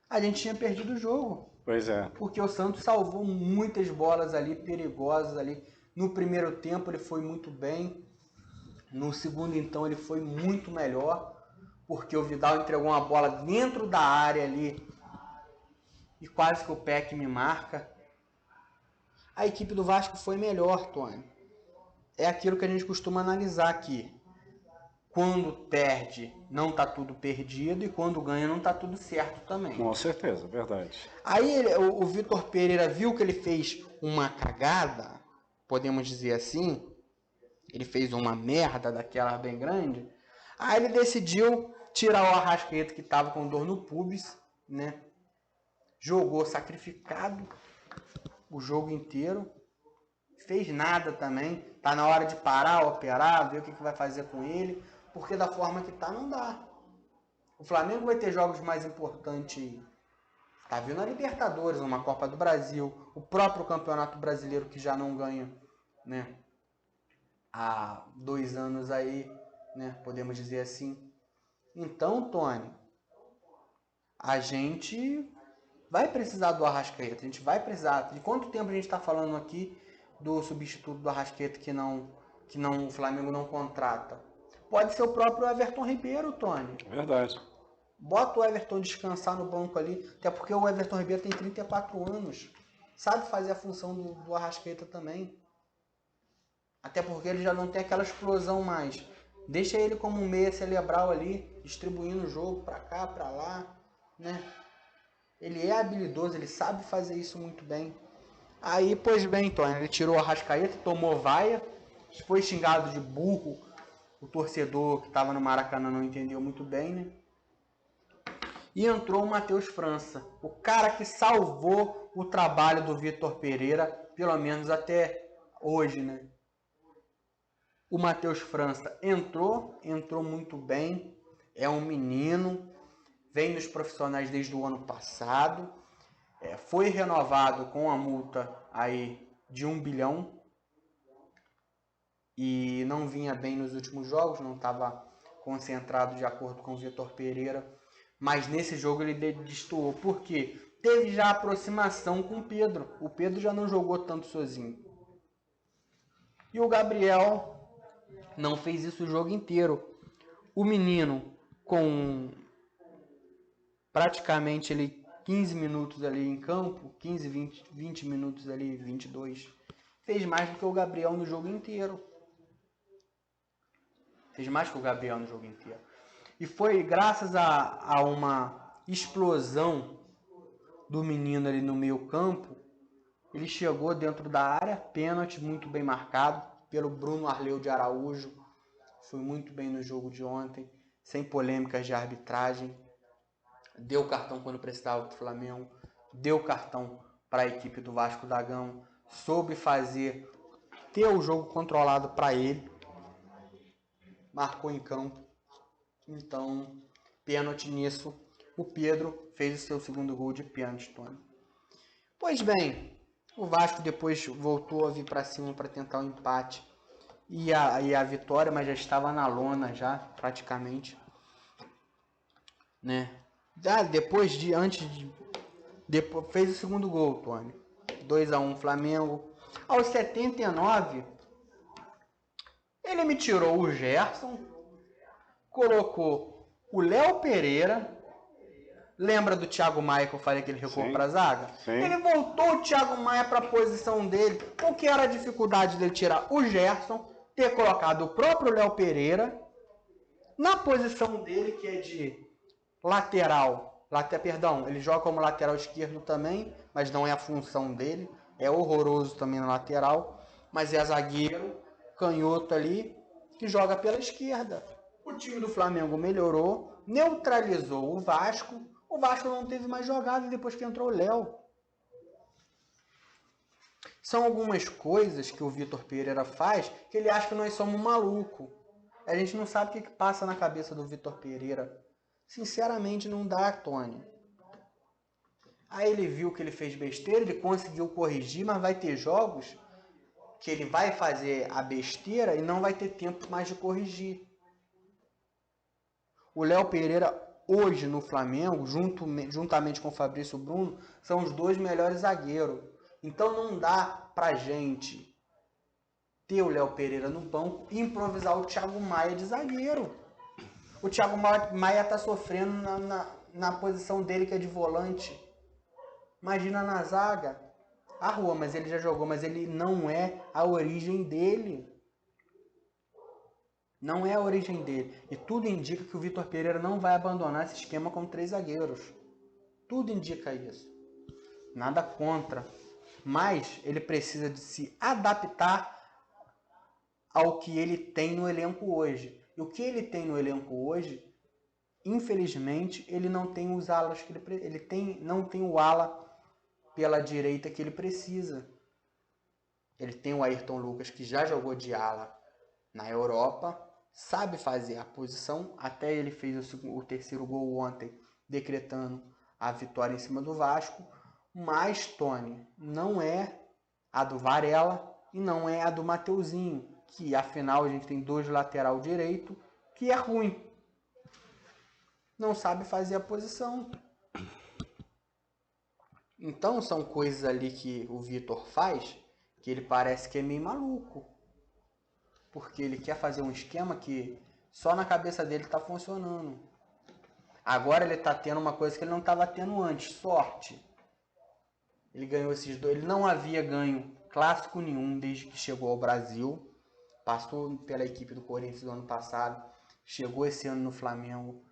a gente tinha perdido o jogo. Pois é. Porque o Santos salvou muitas bolas ali, perigosas ali. No primeiro tempo ele foi muito bem. No segundo, então, ele foi muito melhor. Porque o Vidal entregou uma bola dentro da área ali. E quase que o Peck me marca. A equipe do Vasco foi melhor, Tony. É aquilo que a gente costuma analisar aqui. Quando perde, não tá tudo perdido, e quando ganha, não tá tudo certo também. Com certeza, verdade. Aí o Vitor Pereira viu que ele fez uma cagada, podemos dizer assim, ele fez uma merda daquela bem grande, aí ele decidiu tirar o Arrascaeta, que tava com dor no pubis, né? Jogou sacrificado o jogo inteiro, fez nada também, tá na hora de parar, operar, ver o que vai fazer com ele, porque da forma que tá, não dá. O Flamengo vai ter jogos mais importantes. Tá vindo a Libertadores, uma Copa do Brasil, o próprio Campeonato Brasileiro que já não ganha, né? Há 2 anos aí, né? Podemos dizer assim. Então, Tony, a gente vai precisar do Arrascaeta. A gente vai precisar. De quanto tempo a gente está falando aqui do substituto do Arrascaeta que o Flamengo não contrata? Pode ser o próprio Everton Ribeiro, Tony. Verdade. Bota o Everton descansar no banco ali, até porque o Everton Ribeiro tem 34 anos. Sabe fazer a função do Arrascaeta também. Até porque ele já não tem aquela explosão mais. Deixa ele como um meia cerebral ali, distribuindo o jogo pra cá, pra lá, né? Ele é habilidoso, ele sabe fazer isso muito bem. Aí, pois bem, Tony, ele tirou o Arrascaeta, tomou vaia, foi xingado de burro. O torcedor que estava no Maracanã não entendeu muito bem, né? E entrou o Matheus França, o cara que salvou o trabalho do Vitor Pereira, pelo menos até hoje, né? O Matheus França entrou muito bem, é um menino, vem nos profissionais desde o ano passado, foi renovado com a multa aí de 1 bilhão, e não vinha bem nos últimos jogos, não estava concentrado de acordo com o Vitor Pereira, mas nesse jogo ele destoou, porque teve já aproximação com o Pedro já não jogou tanto sozinho, e o Gabriel não fez isso o jogo inteiro. O menino, com praticamente ele 15 minutos ali em campo, 15, 20 minutos ali, 22, fez mais do que o Gabriel no jogo inteiro. Fez mais que o Gabriel no jogo inteiro. E foi graças a uma explosão do menino ali no meio campo, ele chegou dentro da área, pênalti muito bem marcado pelo Bruno Arleu de Araújo. Foi muito bem no jogo de ontem, sem polêmicas de arbitragem. Deu cartão quando precisava para o Flamengo, deu cartão para a equipe do Vasco da Gama, soube ter o jogo controlado para ele, marcou em campo. Então, pênalti nisso, o Pedro fez o seu segundo gol de pênalti, Tony. Pois bem, o Vasco depois voltou a vir para cima para tentar o empate e a vitória, mas já estava na lona já, praticamente, né? Depois fez o segundo gol, Tony. 2-1 Flamengo. Aos 79, ele me tirou o Gerson, colocou o Léo Pereira. Lembra do Thiago Maia que eu falei que ele recuou para a zaga? Sim. Ele voltou o Thiago Maia para a posição dele. Qual que era a dificuldade dele tirar o Gerson, ter colocado o próprio Léo Pereira na posição dele, que é de lateral. Perdão, ele joga como lateral esquerdo também, mas não é a função dele. É horroroso também na lateral, mas é zagueiro, canhoto ali, que joga pela esquerda. O time do Flamengo melhorou, neutralizou o Vasco. O Vasco não teve mais jogada depois que entrou o Léo. São algumas coisas que o Vitor Pereira faz que ele acha que nós somos malucos. A gente não sabe o que passa na cabeça do Vitor Pereira. Sinceramente, não dá, Tony. Aí ele viu que ele fez besteira, ele conseguiu corrigir, mas vai ter jogos que ele vai fazer a besteira e não vai ter tempo mais de corrigir. O Léo Pereira, hoje no Flamengo, juntamente com o Fabrício Bruno, são os 2 melhores zagueiros. Então não dá pra gente ter o Léo Pereira no banco e improvisar o Thiago Maia de zagueiro. O Thiago Maia tá sofrendo na posição dele, que é de volante. Imagina na zaga. A rua, mas ele já jogou, mas ele não é a origem dele. Não é a origem dele. E tudo indica que o Vitor Pereira não vai abandonar esse esquema com 3 zagueiros. Tudo indica isso. Nada contra. Mas ele precisa de se adaptar ao que ele tem no elenco hoje. E o que ele tem no elenco hoje, infelizmente, ele não tem os alas que não tem o ala pela direita que ele precisa. Ele tem o Ayrton Lucas, que já jogou de ala na Europa, sabe fazer a posição, até ele fez o terceiro gol ontem, decretando a vitória em cima do Vasco, mas, Tony, não é a do Varela e não é a do Mateuzinho, que afinal a gente tem 2 lateral direito, que é ruim. Não sabe fazer a posição. Então são coisas ali que o Vitor faz, que ele parece que é meio maluco. Porque ele quer fazer um esquema que só na cabeça dele está funcionando. Agora ele está tendo uma coisa que ele não estava tendo antes, sorte. Ele ganhou esses 2, ele não havia ganho clássico nenhum desde que chegou ao Brasil. Passou pela equipe do Corinthians no ano passado, chegou esse ano no Flamengo.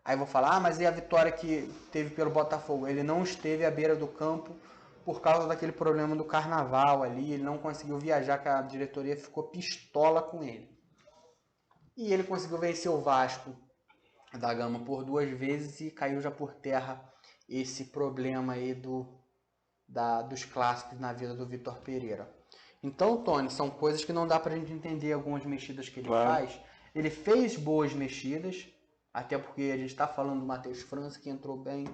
Aí vou falar, mas e a vitória que teve pelo Botafogo? Ele não esteve à beira do campo por causa daquele problema do carnaval ali, ele não conseguiu viajar, que a diretoria ficou pistola com ele. E ele conseguiu vencer o Vasco da Gama por 2 vezes e caiu já por terra esse problema aí dos clássicos na vida do Vitor Pereira. Então, Tony, são coisas que não dá pra gente entender algumas mexidas que ele faz. Ele fez boas mexidas, até porque a gente está falando do Matheus França, que entrou bem.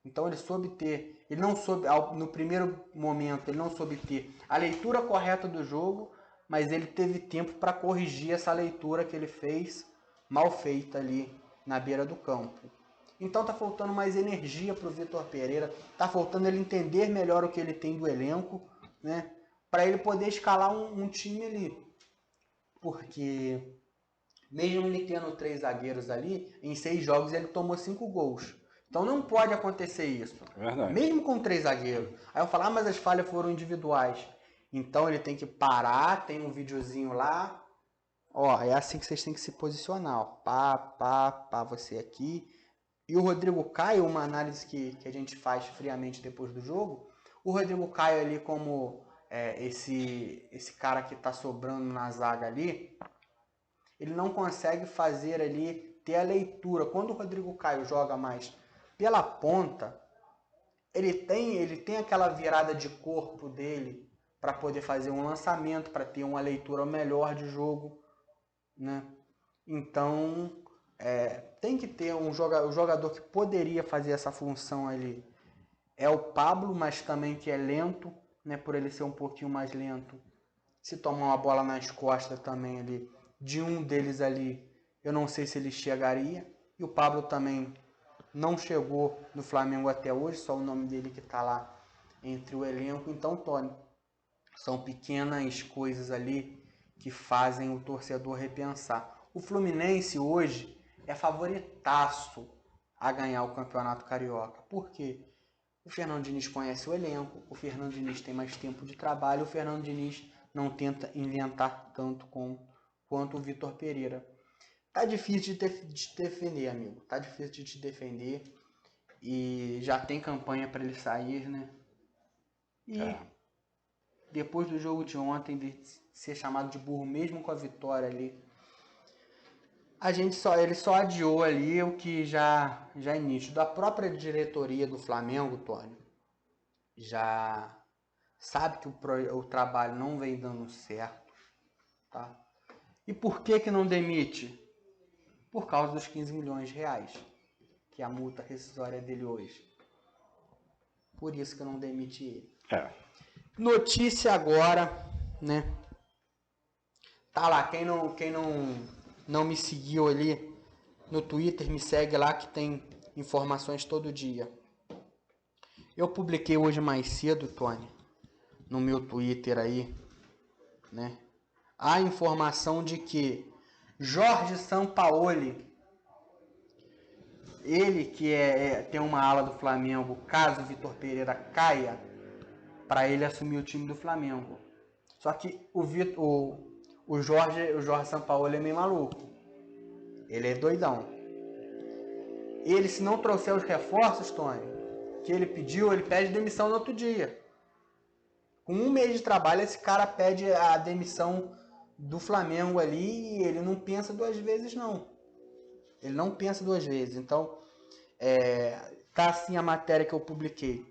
Então ele soube ter, ele não soube, no primeiro momento, ele não soube ter a leitura correta do jogo, mas ele teve tempo para corrigir essa leitura que ele fez, mal feita ali na beira do campo. Então tá faltando mais energia para o Vitor Pereira, tá faltando ele entender melhor o que ele tem do elenco, né? Para ele poder escalar um time ali. Porque mesmo ele tendo 3 zagueiros ali, em 6 jogos ele tomou 5 gols. Então não pode acontecer isso. Verdade. Mesmo com 3 zagueiros. Aí eu falo, mas as falhas foram individuais. Então ele tem que parar, tem um videozinho lá. Ó, é assim que vocês têm que se posicionar. Ó. Pá, você aqui. E o Rodrigo Caio, uma análise que a gente faz friamente depois do jogo. O Rodrigo Caio ali como esse cara que tá sobrando na zaga ali, ele não consegue fazer ali, ter a leitura. Quando o Rodrigo Caio joga mais pela ponta, ele tem aquela virada de corpo dele para poder fazer um lançamento, para ter uma leitura melhor de jogo, né? Então, tem que ter o jogador que poderia fazer essa função ali. É o Pablo, mas também que é lento, né? Por ele ser um pouquinho mais lento. Se tomar uma bola nas costas também ali, de um deles ali, eu não sei se ele chegaria. E o Pablo também não chegou no Flamengo até hoje, só o nome dele que está lá entre o elenco. Então, Tony, são pequenas coisas ali que fazem o torcedor repensar. O Fluminense hoje é favoritaço a ganhar o Campeonato Carioca. Por quê? O Fernando Diniz conhece o elenco, o Fernando Diniz tem mais tempo de trabalho, o Fernando Diniz não tenta inventar tanto quanto o Vitor Pereira. Tá difícil de te defender, amigo. Tá difícil de te defender. E já tem campanha para ele sair, né? E depois do jogo de ontem, de ser chamado de burro, mesmo com a vitória ali, ele só adiou ali o que já é nítido. A própria diretoria do Flamengo, Tony, já sabe que o trabalho não vem dando certo, tá? E por que não demite? Por causa dos 15 milhões de reais, que é a multa rescisória dele hoje. Por isso que não demite ele. Notícia agora, né? Tá lá, quem não me seguiu ali no Twitter, me segue lá que tem informações todo dia. Eu publiquei hoje mais cedo, Tony, no meu Twitter aí, né, a informação de que Jorge Sampaoli, ele que tem uma ala do Flamengo, caso o Vitor Pereira caia, para ele assumir o time do Flamengo. Só que o Jorge Sampaoli é meio maluco. Ele é doidão. Ele, se não trouxer os reforços, Tony, que ele pediu, ele pede demissão no outro dia. Com um mês de trabalho, esse cara pede a demissão do Flamengo ali e ele não pensa duas vezes, não. Ele não pensa duas vezes. Então, tá assim a matéria que eu publiquei.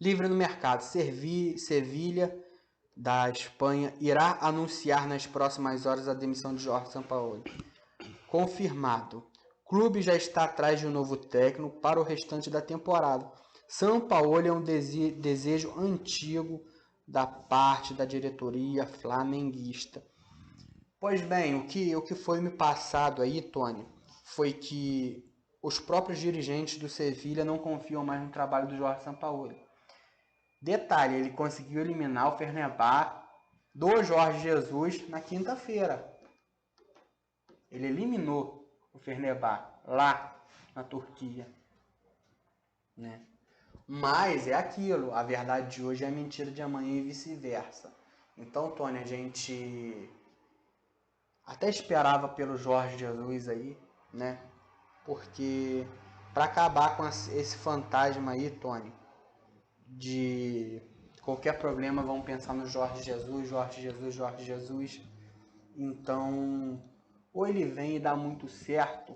Livre no mercado. Sevilha, da Espanha, irá anunciar nas próximas horas a demissão de Jorge Sampaoli. Confirmado. Clube já está atrás de um novo técnico para o restante da temporada. Sampaoli é um desejo antigo da parte da diretoria flamenguista. Pois bem, o que foi me passado aí, Tony, foi que os próprios dirigentes do Sevilha não confiam mais no trabalho do Jorge Sampaoli. Detalhe, ele conseguiu eliminar o Fenerbahçe do Jorge Jesus na quinta-feira. Ele eliminou o Fenerbahçe lá na Turquia, né? Mas é aquilo, a verdade de hoje é a mentira de amanhã e vice-versa. Então, Tony, a gente até esperava pelo Jorge Jesus aí, né? Porque para acabar com esse fantasma aí, Tony, de qualquer problema vão pensar no Jorge Jesus, Jorge Jesus, Jorge Jesus. Então, ou ele vem e dá muito certo,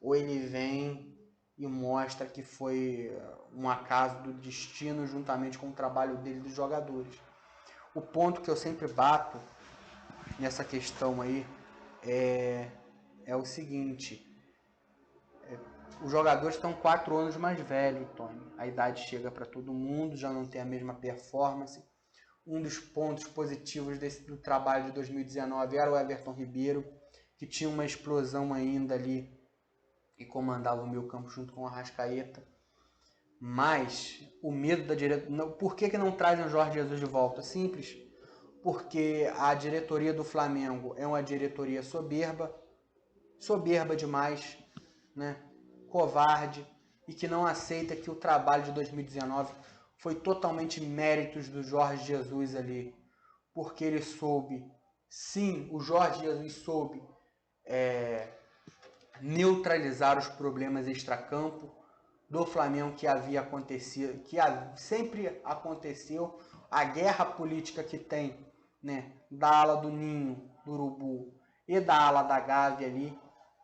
ou ele vem e mostra que foi um acaso do destino juntamente com o trabalho dele e dos jogadores. O ponto que eu sempre bato nessa questão aí é o seguinte: os jogadores estão 4 anos mais velhos, Tony. A idade chega para todo mundo, já não tem a mesma performance. Um dos pontos positivos do trabalho de 2019 era o Everton Ribeiro, que tinha uma explosão ainda ali e comandava o meio campo junto com o Arrascaeta. Mas o medo da diretoria... Por que não trazem o Jorge Jesus de volta? Simples. Porque a diretoria do Flamengo é uma diretoria soberba demais, né? Covarde, e que não aceita que o trabalho de 2019 foi totalmente méritos do Jorge Jesus ali, porque ele soube, sim, o Jorge Jesus soube neutralizar os problemas extracampo do Flamengo que havia acontecido, que sempre aconteceu, a guerra política que tem, né, da ala do Ninho, do Urubu, e da ala da Gávea ali,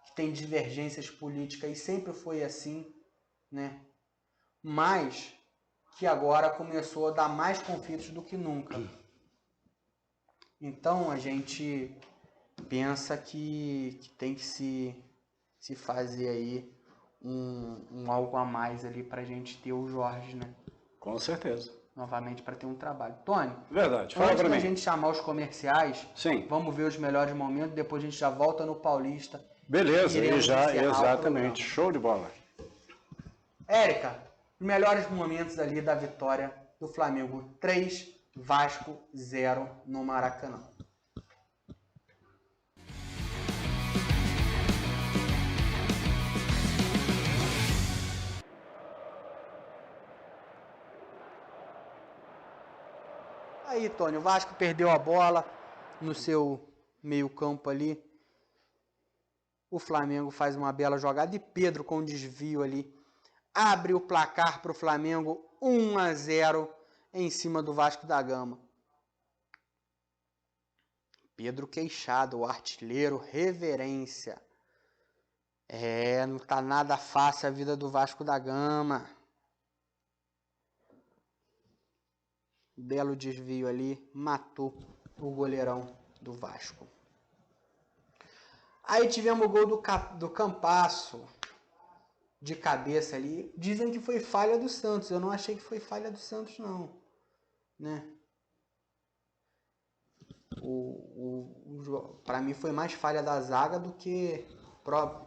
que tem divergências políticas e sempre foi assim, né? Mas que agora começou a dar mais conflitos do que nunca. Então a gente pensa que tem que se fazer aí um algo a mais ali pra gente ter o Jorge, né? Com certeza. Novamente para ter um trabalho. Tony, Verdade. Fala antes pra da mim. gente chamar os comerciais, Sim. vamos ver os melhores momentos, depois a gente já volta no Paulista. Beleza, Iremos e já, encerrar o exatamente. programa. Show de bola. Érica, os melhores momentos ali da vitória do Flamengo 3, Vasco 0 no Maracanã. Aí, Tony, o Vasco perdeu a bola no seu meio-campo ali. O Flamengo faz uma bela jogada e Pedro com um desvio ali abre o placar para o Flamengo 1-0 em cima do Vasco da Gama. Pedro Queixada, o artilheiro, reverência. Não tá nada fácil a vida do Vasco da Gama. Belo desvio ali, matou o goleirão do Vasco. Aí tivemos o gol do Campasso, de cabeça ali. Dizem que foi falha do Santos. Eu não achei que foi falha do Santos, não. Né? Para mim foi mais falha da zaga do que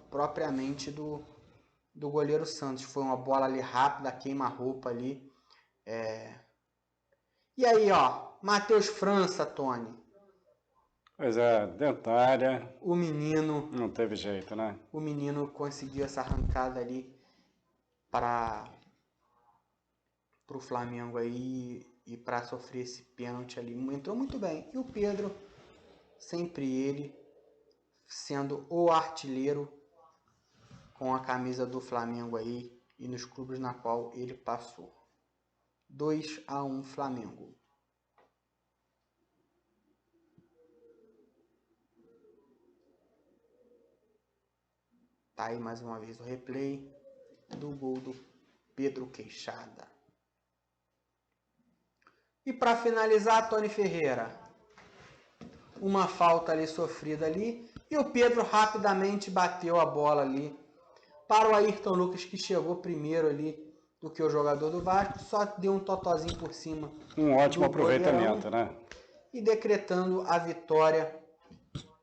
propriamente do goleiro Santos. Foi uma bola ali rápida, queima-roupa ali. E aí, ó, Matheus França, Tony. Pois é, dentro da área. O menino. Não teve jeito, né? O menino conseguiu essa arrancada ali para o Flamengo aí e para sofrer esse pênalti ali. Entrou muito bem. E o Pedro, sempre ele, sendo o artilheiro com a camisa do Flamengo aí e nos clubes na qual ele passou. 2-1 Flamengo. Tá aí mais uma vez o replay do gol do Pedro Queixada. E para finalizar, Tony Ferreira, uma falta ali sofrida ali e o Pedro rapidamente bateu a bola ali para o Ayrton Lucas, que chegou primeiro ali do que o jogador do Vasco, só deu um totozinho por cima. Um ótimo aproveitamento, né? E decretando a vitória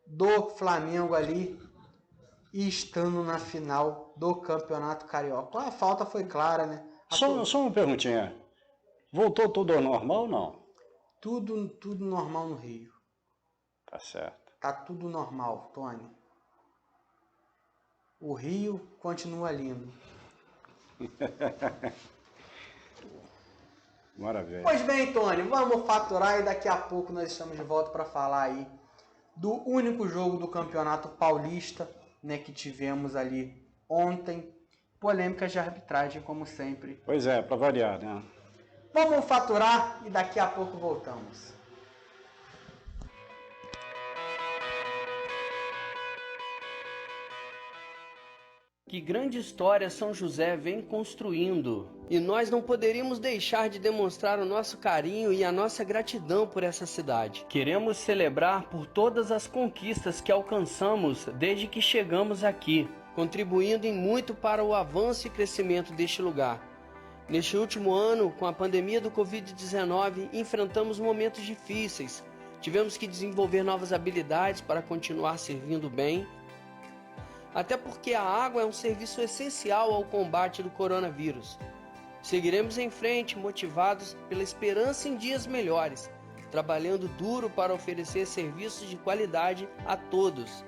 do Flamengo ali e estando na final do Campeonato Carioca. A falta foi clara, né? Só uma perguntinha. Voltou tudo ao normal ou não? Tudo normal no Rio. Tá certo. Tá tudo normal, Tony. O Rio continua lindo. Maravilha. Pois bem, Tony, vamos faturar e daqui a pouco nós estamos de volta para falar aí do único jogo do Campeonato Paulista, né, que tivemos ali ontem. Polêmicas de arbitragem, como sempre. Pois é, para variar, né? Vamos faturar e daqui a pouco voltamos. Que grande história São José vem construindo. E nós não poderíamos deixar de demonstrar o nosso carinho e a nossa gratidão por essa cidade. Queremos celebrar por todas as conquistas que alcançamos desde que chegamos aqui, contribuindo em muito para o avanço e crescimento deste lugar. Neste último ano, com a pandemia do Covid-19, enfrentamos momentos difíceis. Tivemos que desenvolver novas habilidades para continuar servindo bem, até porque a água é um serviço essencial ao combate do coronavírus. Seguiremos em frente, motivados pela esperança em dias melhores, trabalhando duro para oferecer serviços de qualidade a todos.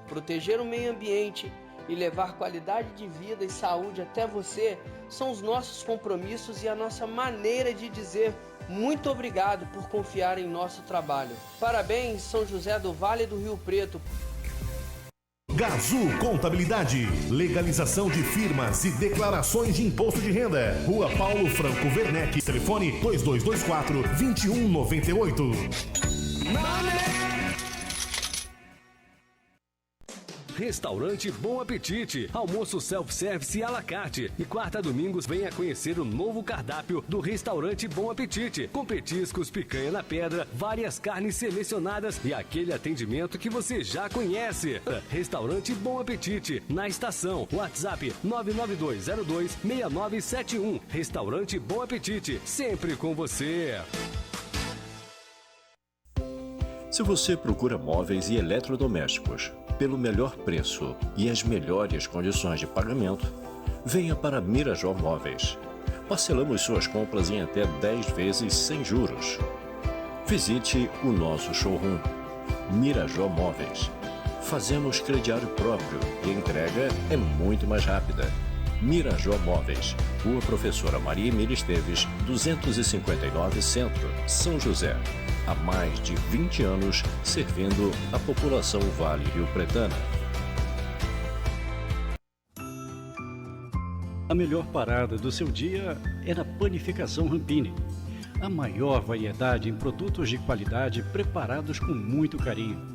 Proteger o meio ambiente e levar qualidade de vida e saúde até você são os nossos compromissos e a nossa maneira de dizer muito obrigado por confiar em nosso trabalho. Parabéns, São José do Vale do Rio Preto. Gazul Contabilidade, legalização de firmas e declarações de imposto de renda. Rua Paulo Franco Werneck, telefone 2224-2198. Restaurante Bom Apetite, almoço self-service à la carte. E quarta a domingos venha conhecer o novo cardápio do Restaurante Bom Apetite, com petiscos, picanha na pedra, várias carnes selecionadas e aquele atendimento que você já conhece. Restaurante Bom Apetite, na estação, WhatsApp 992026971. Restaurante Bom Apetite, sempre com você. Se você procura móveis e eletrodomésticos pelo melhor preço e as melhores condições de pagamento, venha para Mirajó Móveis. Parcelamos suas compras em até 10 vezes sem juros. Visite o nosso showroom, Mirajó Móveis. Fazemos crediário próprio e a entrega é muito mais rápida. Mirajó Móveis, Rua Professora Maria Emília Esteves, 259 Centro, São José. Há mais de 20 anos servindo a população Vale Rio Pretana. A melhor parada do seu dia é na Panificação Rampini. A maior variedade em produtos de qualidade preparados com muito carinho.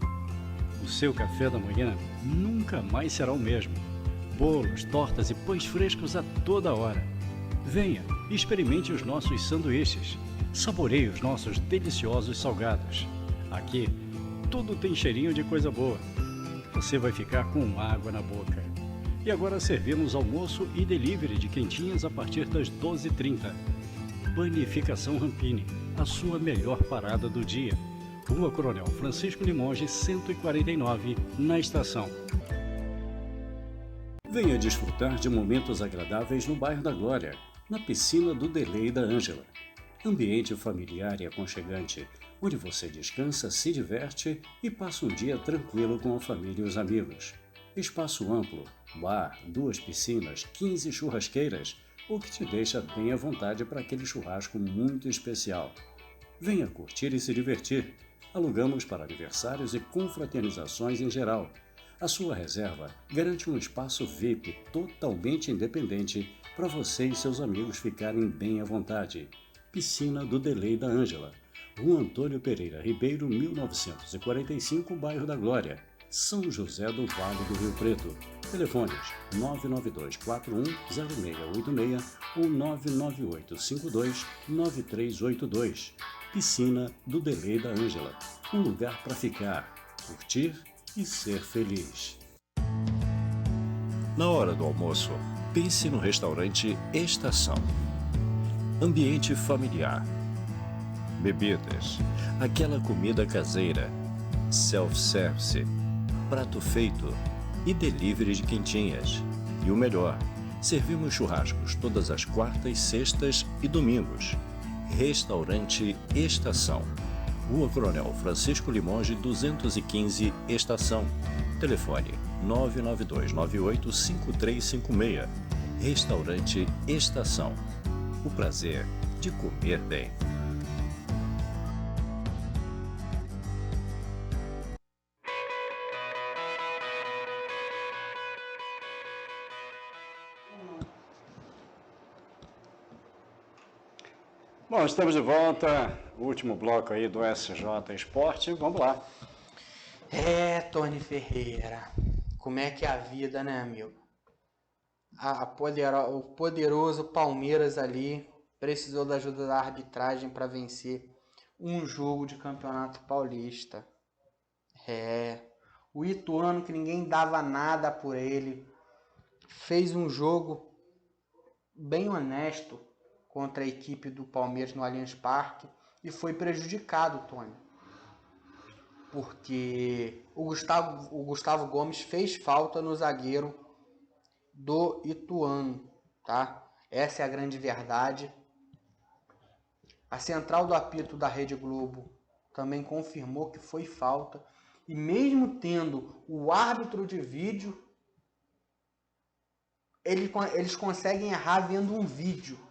O seu café da manhã nunca mais será o mesmo. Bolos, tortas e pães frescos a toda hora. Venha e experimente os nossos sanduíches. Saboreie os nossos deliciosos salgados. Aqui, tudo tem cheirinho de coisa boa. Você vai ficar com água na boca. E agora servimos almoço e delivery de quentinhas a partir das 12h30. Panificação Rampini, a sua melhor parada do dia. Rua Coronel Francisco Limonge, 149, na estação. Venha desfrutar de momentos agradáveis no bairro da Glória, na piscina do Delay da Ângela. Ambiente familiar e aconchegante, onde você descansa, se diverte e passa um dia tranquilo com a família e os amigos. Espaço amplo, bar, 2 piscinas, 15 churrasqueiras, o que te deixa bem à vontade para aquele churrasco muito especial. Venha curtir e se divertir. Alugamos para aniversários e confraternizações em geral. A sua reserva garante um espaço VIP totalmente independente para você e seus amigos ficarem bem à vontade. Piscina do Delay da Ângela, Rua Antônio Pereira Ribeiro, 1945, Bairro da Glória, São José do Vale do Rio Preto. Telefones 992410686 ou 998529382. Piscina do Delay da Ângela, um lugar para ficar, curtir e ser feliz. Na hora do almoço, pense no restaurante Estação. Ambiente familiar. Bebidas, aquela comida caseira, self-service, prato feito e delivery de quentinhas. E o melhor, servimos churrascos todas as quartas, sextas e domingos. Restaurante Estação. Rua Coronel Francisco Limoges, 215, Estação. Telefone 992985356. Restaurante Estação. O prazer de comer bem. Bom, estamos de volta, o último bloco aí do SJ Esporte, vamos lá. Tony Ferreira, como é que é a vida, né, amigo? O poderoso Palmeiras ali precisou da ajuda da arbitragem para vencer um jogo de Campeonato Paulista. O Ituano, que ninguém dava nada por ele, fez um jogo bem honesto contra a equipe do Palmeiras no Allianz Parque e foi prejudicado, Tony. Porque o Gustavo Gomes fez falta no zagueiro do Ituano, tá? Essa é a grande verdade. A central do apito da Rede Globo também confirmou que foi falta. E mesmo tendo o árbitro de vídeo, eles conseguem errar vendo um vídeo.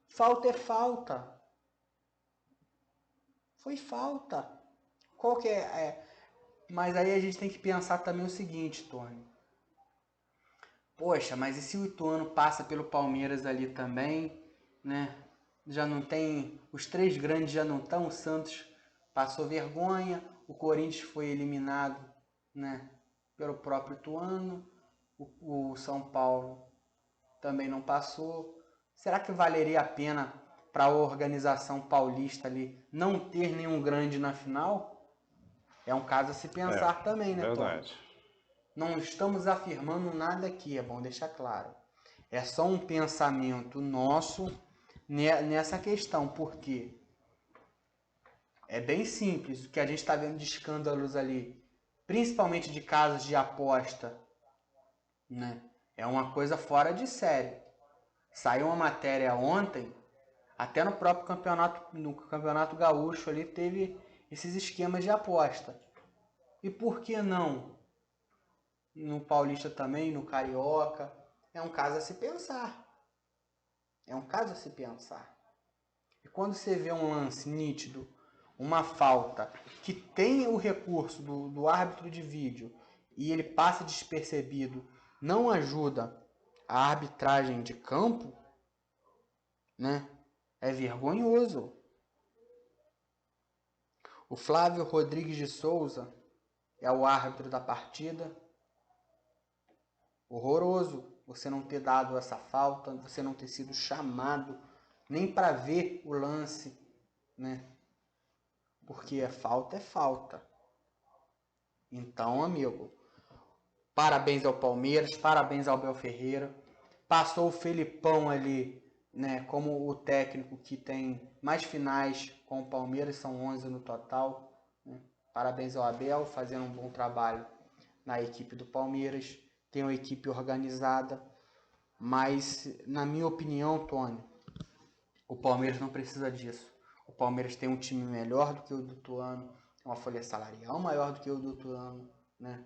Falta é falta. Foi falta. Qual que é? Mas aí a gente tem que pensar também o seguinte, Tony. Poxa, mas e se o Ituano passa pelo Palmeiras ali também, né? Já não tem... Os 3 grandes já não estão. O Santos passou vergonha. O Corinthians foi eliminado, né, pelo próprio Ituano. O São Paulo também não passou. Será que valeria a pena para a organização paulista ali não ter nenhum grande na final? É um caso a se pensar também, né, Verdade. Tom? Não estamos afirmando nada aqui, é bom deixar claro. É só um pensamento nosso nessa questão, porque é bem simples. O que a gente está vendo de escândalos ali, principalmente de casos de aposta, né, é uma coisa fora de série. Saiu uma matéria ontem, até no próprio campeonato gaúcho ali teve esses esquemas de aposta. E por que não? No Paulista também, no Carioca. É um caso a se pensar. É um caso a se pensar. E quando você vê um lance nítido, uma falta, que tem o recurso do árbitro de vídeo e ele passa despercebido, não ajuda a arbitragem de campo, né? É vergonhoso. O Flávio Rodrigues de Souza é o árbitro da partida. Horroroso você não ter dado essa falta, você não ter sido chamado nem para ver o lance, né? Porque é falta. Então, amigo, parabéns ao Palmeiras, parabéns ao Abel Ferreira. Passou o Felipão ali, né, como o técnico que tem mais finais com o Palmeiras, são 11 no total, né? Parabéns ao Abel, fazendo um bom trabalho na equipe do Palmeiras. tem uma equipe organizada, mas, na minha opinião, Tony, o Palmeiras não precisa disso. O Palmeiras tem um time melhor do que o do Ituano, uma folha salarial maior do que o do Ituano, né?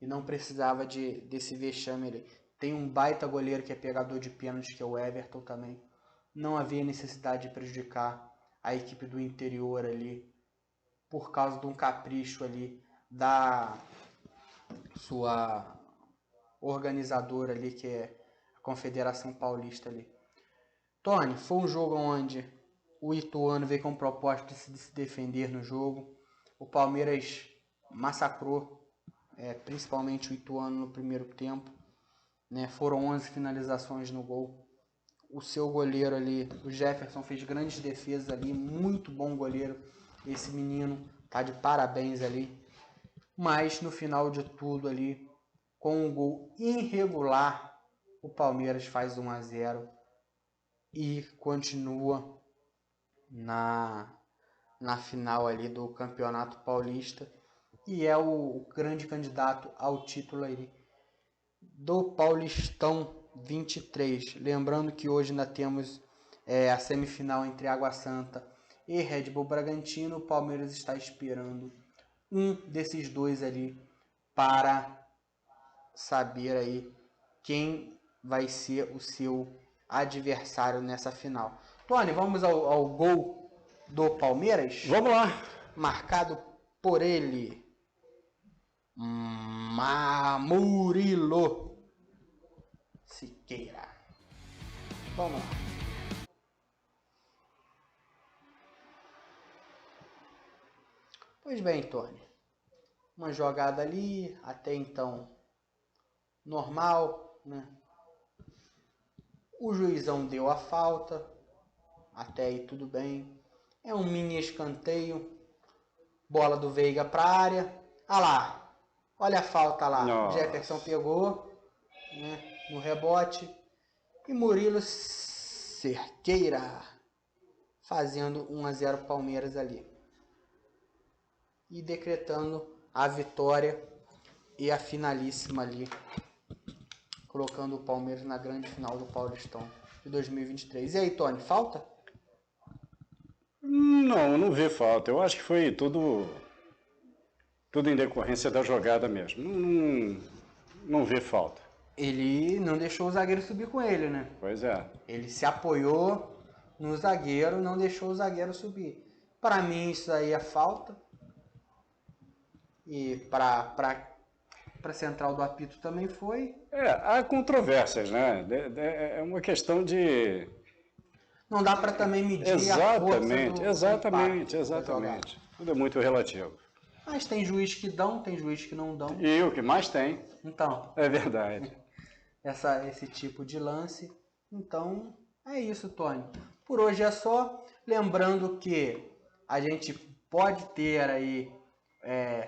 E não precisava desse vexame ali. Tem um baita goleiro que é pegador de pênalti, que é o Everton também. Não havia necessidade de prejudicar a equipe do interior ali, por causa de um capricho ali da sua organizadora ali, que é a Confederação Paulista ali. Tony, foi um jogo onde o Ituano veio com proposta de se defender no jogo. O Palmeiras massacrou, principalmente o Ituano no primeiro tempo, né? Foram 11 finalizações no gol. O seu goleiro ali, o Jefferson, fez grandes defesas ali, muito bom goleiro. Esse menino tá de parabéns ali. Mas no final de tudo ali, com um gol irregular, o Palmeiras faz 1-0 e continua na final ali do Campeonato Paulista e é o grande candidato ao título aí do Paulistão 23. Lembrando que hoje ainda temos a semifinal entre Água Santa e Red Bull Bragantino. O Palmeiras está esperando um desses dois ali para saber aí quem vai ser o seu adversário nessa final. Tony, vamos ao gol do Palmeiras? Vamos lá. Marcado por ele, Murilo Siqueira. Vamos lá. Pois bem, Tony. Uma jogada ali, até então normal, né? O juizão deu a falta, até aí tudo bem. É um mini escanteio, bola do Veiga para a área. Ah lá, olha a falta lá. Nossa. Jefferson pegou, né, no rebote. E Murilo Cerqueira fazendo 1-0 Palmeiras ali. E decretando a vitória e a finalíssima ali, colocando o Palmeiras na grande final do Paulistão de 2023. E aí, Tony, falta? Não vi falta. Eu acho que foi tudo em decorrência da jogada mesmo. Não vi falta. Ele não deixou o zagueiro subir com ele, né? Pois é. Ele se apoiou no zagueiro, não deixou o zagueiro subir. Para mim, isso aí é falta. E para central do apito também foi. Há controvérsias, né? É uma questão de... Não dá para também medir exatamente, a força do exatamente. Tudo é muito relativo. Mas tem juiz que dão, tem juiz que não dão. E o que mais tem. Então. É verdade. Esse tipo de lance. Então, é isso, Tony. Por hoje é só. Lembrando que a gente pode ter aí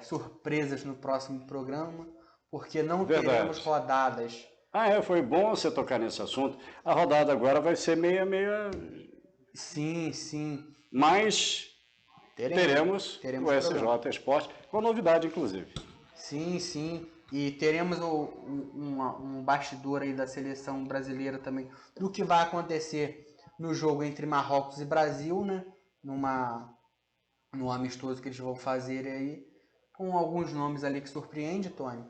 surpresas no próximo programa, porque não teremos rodadas. Foi bom você tocar nesse assunto. A rodada agora vai ser meia... Sim. Mas teremos o SJ Esporte, com novidade, inclusive. Sim. E teremos um bastidor aí da seleção brasileira também, do que vai acontecer no jogo entre Marrocos e Brasil, né? No amistoso que eles vão fazer aí, com alguns nomes ali que surpreende, Tony.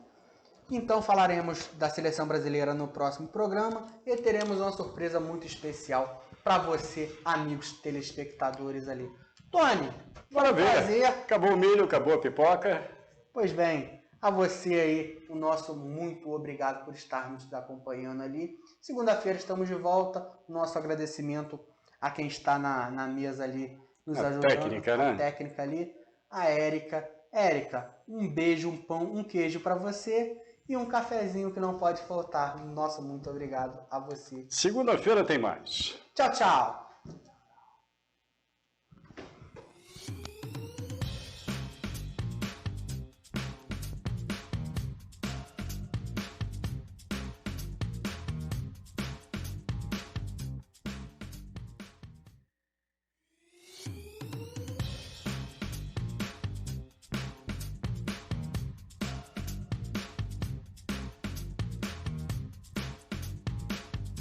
Então falaremos da seleção brasileira no próximo programa e teremos uma surpresa muito especial para você, amigos telespectadores ali. Tony, bora ver. Acabou o milho, acabou a pipoca. Pois bem, a você aí, o nosso muito obrigado por estar nos acompanhando ali. Segunda-feira estamos de volta. Nosso agradecimento a quem está na mesa ali, nos ajudando. Técnica, né? A técnica ali, a Érica. Érica, um beijo, um pão, um queijo para você e um cafezinho que não pode faltar. Nosso muito obrigado a você. Segunda-feira tem mais. Tchau, tchau.